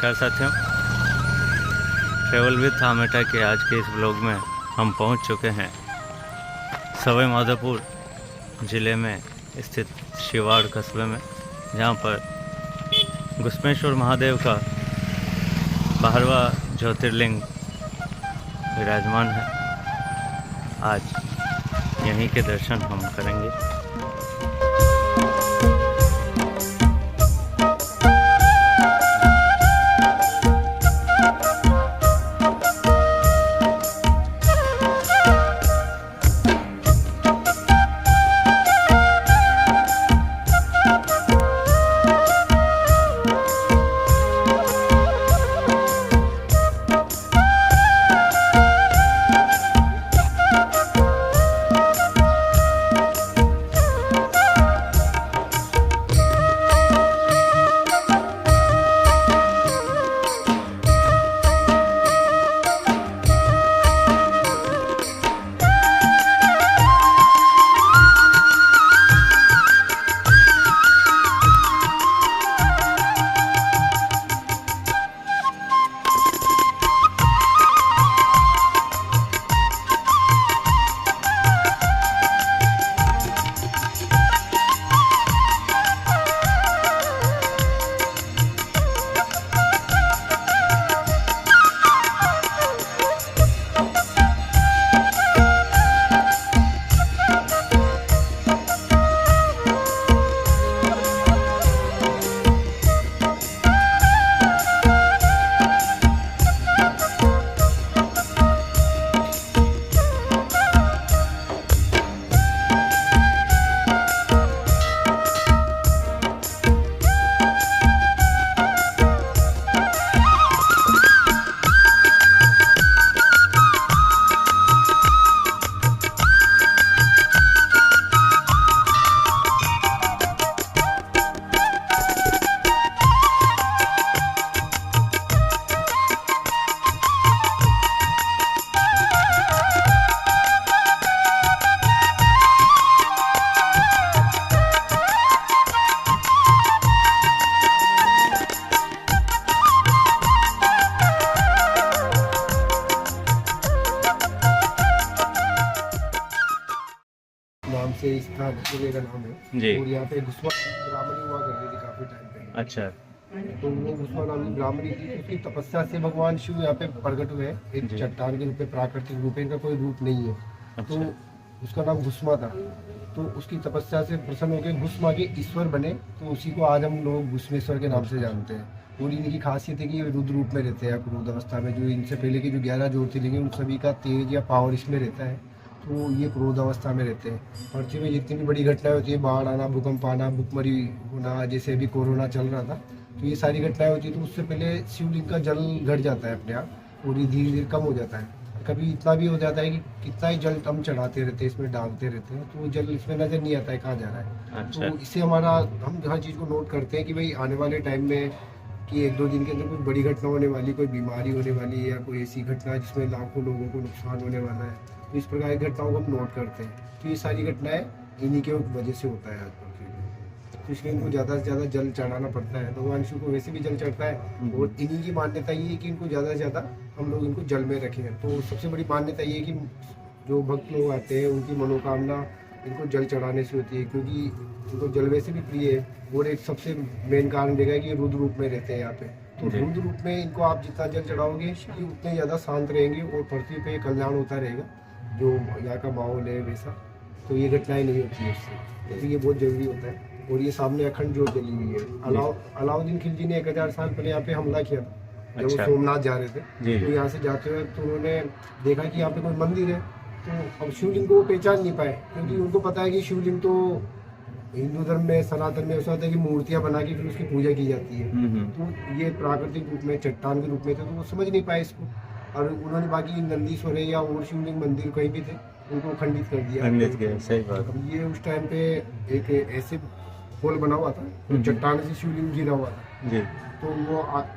नमस्कार साथियों, travel with Ameta के आज के इस ब्लॉग में हम पहुंच चुके हैं सवाई माधोपुर ज़िले में स्थित शिवाड़ कस्बे में, जहां पर घुश्मेश्वर महादेव का 12वां ज्योतिर्लिंग विराजमान है। आज यहीं के दर्शन हम करेंगे। नाम से इसका जगह का नाम है जी। और यहाँ पे घुस्मा ब्राह्मणी हुआ करती थी काफी टाइम पहले। अच्छा, तो वो घुस्मा नाम की ब्राह्मणी थी, उसकी तपस्या से भगवान शिव यहाँ पे प्रकट हुए हैं, एक जी। चट्टान के रूप में, प्राकृतिक रूप में, इनका कोई रूप नहीं है। अच्छा। तो उसका नाम घुस्मा था। तो उसकी तपस्या से प्रसन्न होकर घुस्मा के ईश्वर बने, तो उसी को आज हम लोग घुस्मेश्वर के नाम से जानते हैं। और इनकी खासियत है कि ये रुद्र रूप में रहते हैं, क्रोध अवस्था में। जो इनसे पहले के जो 11 ज्योतिर्लिंग उन सभी का तेज या पावर इसमें रहता है, तो ये क्रोध अवस्था में रहते हैं। पृथ्वी में जितनी भी बड़ी घटनाएं होती है, बाढ़ आना, भूकंप आना, भुखमरी होना, जैसे अभी कोरोना चल रहा था, तो ये सारी घटनाएं होती है। तो उससे पहले शिवलिंग का जल घट जाता है अपने आप, और ये धीरे धीरे कम हो जाता है। कभी इतना भी हो जाता है कि कितना ही जल हम चढ़ाते रहते हैं, इसमें डालते रहते हैं, तो वो जल इसमें नजर नहीं आता है कहाँ जा रहा है। अच्छा। तो इससे हम हर चीज़ को नोट करते हैं कि भाई आने वाले टाइम में कि 1-2 दिन के अंदर कोई बड़ी घटना होने वाली, कोई बीमारी होने वाली है, या कोई ऐसी घटना जिसमें लाखों लोगों को नुकसान होने वाला है। तो इस प्रकार की घटनाओं को हम नोट करते हैं। तो ये सारी घटनाएं इन्हीं के वजह से होता है आज पृथ्वी में। तो इसलिए इनको ज़्यादा से ज़्यादा जल चढ़ाना पड़ता है। भगवान शिव को वैसे भी जल चढ़ता है, और इन्हीं की मान्यता ये है कि इनको ज़्यादा से ज़्यादा हम लोग इनको जल में रखें। तो सबसे बड़ी मान्यता ये है कि जो भक्त लोग आते हैं, उनकी मनोकामना इनको जल चढ़ाने से होती है, क्योंकि इनको जल वैसे भी प्रिय है। और एक सबसे मेन कारण देखा है कि रुद्र रूप में रहते हैं यहाँ पे। तो रुद्र रूप में इनको आप जितना जल चढ़ाओगे, ये उतने ज़्यादा शांत रहेंगे और पृथ्वी पे कल्याण होता रहेगा, जो यहाँ का माहौल है वैसा। तो ये घटनाएं नहीं होती है उससे, तो ये बहुत जरूरी होता है। और ये सामने अखंड ज्योत जली हुई है। अलाउद्दीन खिलजी ने 1000 साल पहले यहाँ पे हमला किया था, जब वो सोमनाथ जा रहे थे। तो यहाँ से जाते हुए तो उन्होंने देखा कि यहाँ पे कोई मंदिर है, तो अब शिवलिंग को वो पहचान नहीं पाए, क्योंकि उनको पता है कि शिवलिंग तो हिंदू धर्म में, सनातन में ऐसा होता है कि मूर्तियां बना के फिर उसकी पूजा की जाती है। तो ये प्राकृतिक रूप में, चट्टान के रूप में थे, तो वो समझ नहीं पाए इसको। और उन्होंने बाकी नंदीश्वर या और शिवलिंग मंदिर कहीं भी थे, उनको खंडित कर दिया। सही बात। ये उस टाइम पे एक ऐसे होल बना हुआ था, तो चट्टान से शिवलिंग गिरा हुआ था जी। तो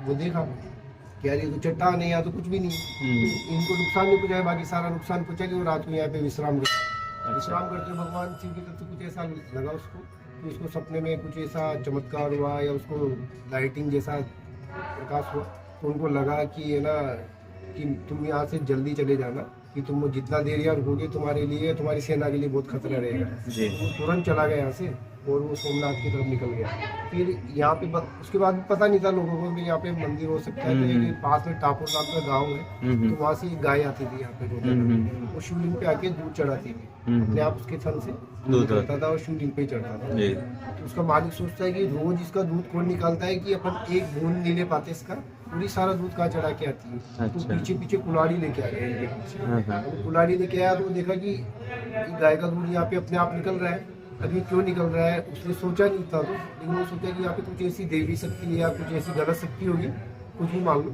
वो देखा कि यार ये तो चट्टान है, यहाँ तो कुछ भी नहीं है। तो इनको नुकसान नहीं पहुंचाया, बाकी सारा नुकसान पहुंचा के वो रात में यहाँ पे विश्राम करते हुए भगवान शिव की तरफ से कुछ ऐसा लगा उसको, कि उसको सपने में कुछ ऐसा चमत्कार हुआ, या उसको लाइटिंग जैसा प्रकाश हुआ, तो उनको लगा कि है ना कि तुम यहाँ से जल्दी चले जाना, कि तुम जितना देर यहाँ रुकोगे तुम्हारे लिए, तुम्हारी सेना के लिए बहुत खतरा रहेगा। जी। वो तुरंत चला गया यहाँ से और वो सोमनाथ की तरफ निकल गया। फिर यहाँ पे उसके बाद पता नहीं था लोगों को कि यहाँ पे मंदिर हो सकता है। तो एक पास में टापुर नाम का गाँव है, तो वहाँ से एक गाय आती थी यहाँ पे रोजाना, वो शिवलिंग पे आके दूध चढ़ाती थी, अपने आप उसके थन से दूध चढ़ता था और शिवलिंग पे ही चढ़ता था। जी। तो उसका मालिक सोचता है कि रोज इसका दूध कौन निकालता है, कि अपन एक बूंद नहीं ले पाते इसका, पूरी सारा दूध कहाँ चढ़ा के आती है। तो अच्छा। पीछे पीछे कुल्हाड़ी लेके आ गया इनके पीछे। हाँ हाँ। वो कुल्हाड़ी लेके आया तो वो देखा कि गाय का दूध यहाँ पे अपने आप निकल रहा है। अभी क्यों निकल रहा है उसने सोचा नहीं था, तो लेकिन वो सोचा कि यहाँ पे कुछ ऐसी देवी शक्ति है या कुछ ऐसी गलत शक्ति होगी, कुछ भी मान लो,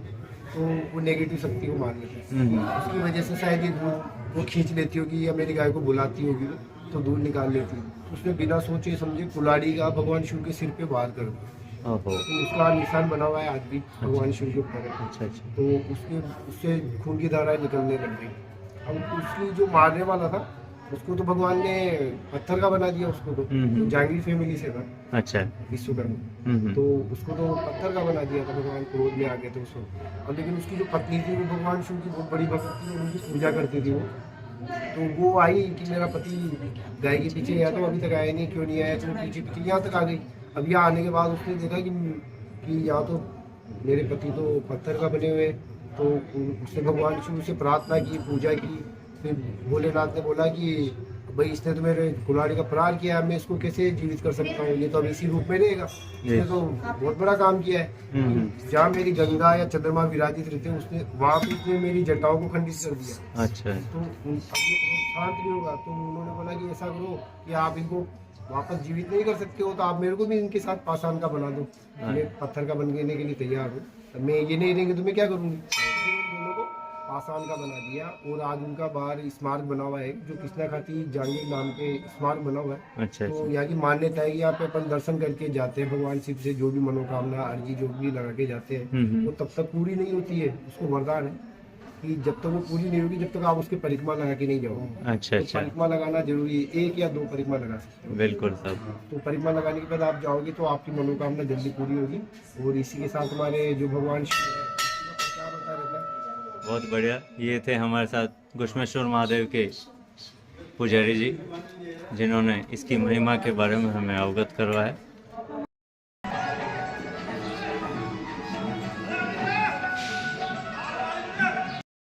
तो वो नेगेटिव शक्ति को मान लेती है। उसकी वजह से शायद ये दूध वो खींच लेती होगी या मेरी गाय को बुलाती होगी तो दूध निकाल लेती है। उसने बिना सोचे समझे कुल्हाड़ी का भगवान शिव के सिर पे वार कर दिया। ओहो। तो उसका निशान बना हुआ है आज भी भगवान शिव के ऊपर। अच्छा अच्छा। तो उससे खून की धाराएं निकलने लग गई। अब उसकी जो मारने वाला था उसको तो भगवान ने पत्थर का बना दिया उसको, तो जहांगीर फैमिली से था अच्छा। विश्वकर्मा, तो उसको तो पत्थर का बना दिया था भगवान, क्रोध में आ गए थे उसको। और लेकिन उसकी जो पत्नी थी वो भगवान शिव की बहुत बड़ी भक्त थी और उनकी पूजा करती थी वो। तो वो आई कि मेरा पति गाय के पीछे गया था, अभी तक आया नहीं, क्यों नहीं आया, तो पीछे पीछे यहाँ तक आ गई। अब यहाँ आने के बाद उसने देखा कि यहाँ तो मेरे पति तो पत्थर का बने हुए, तो उसने भगवान शिव से प्रार्थना की, पूजा की। फिर भोलेनाथ ने बोला कि भाई इसने तो मेरे कुल्हाड़ी का प्रहार किया, मैं इसको कैसे जीवित कर सकता हूँ, ये तो अब इसी रूप में रहेगा, इसने तो बहुत बड़ा काम किया है। जहाँ मेरी गंगा या चंद्रमा विराजित रहते हैं उसने वहाँ पे इसने मेरी जटाओं को खंडित कर दिया। अच्छा। तो शांत नहीं होगा, तो उन्होंने बोला कि ऐसा करो कि आप इनको वापस जीवित नहीं कर सकते हो, तो आप मेरे को भी इनके साथ पाषाण का बना दो, मैं पत्थर का बनने के लिए तैयार हूँ, मैं ये नहीं रहेंगे तो मैं क्या करूँगी। दोनों को पाषाण का बना दिया और आज उनका बाहर स्मारक बना हुआ है, जो कृष्णा खाती जहांगीर नाम के स्मारक बना हुआ है। अच्छा। तो यहाँ की मान्यता है कि यहाँ पे अपन दर्शन करके जाते हैं, भगवान शिव से जो भी मनोकामना अर्जी जो भी लगा के जाते हैं वो तब तक पूरी नहीं होती है। उसको वरदान है कि जब तक वो पूरी नहीं होगी जब तक आप उसके परिक्रमा लगा के नहीं जाओगे। अच्छा तो अच्छा। परिक्रमा लगाना जरूरी है, 1 या 2 परिक्रमा लगा सकते हो। बिल्कुल साहब। तो परिक्रमा लगाने के बाद आप जाओगे तो आपकी मनोकामना जल्दी पूरी होगी। और इसी के साथ हमारे जो भगवान शिव है, क्या बता रहे थे? बहुत बढ़िया। ये थे हमारे साथ घुश्मेश्वर महादेव के पुजारी जी, जिन्होंने इसकी महिमा के बारे में हमें अवगत करवाया।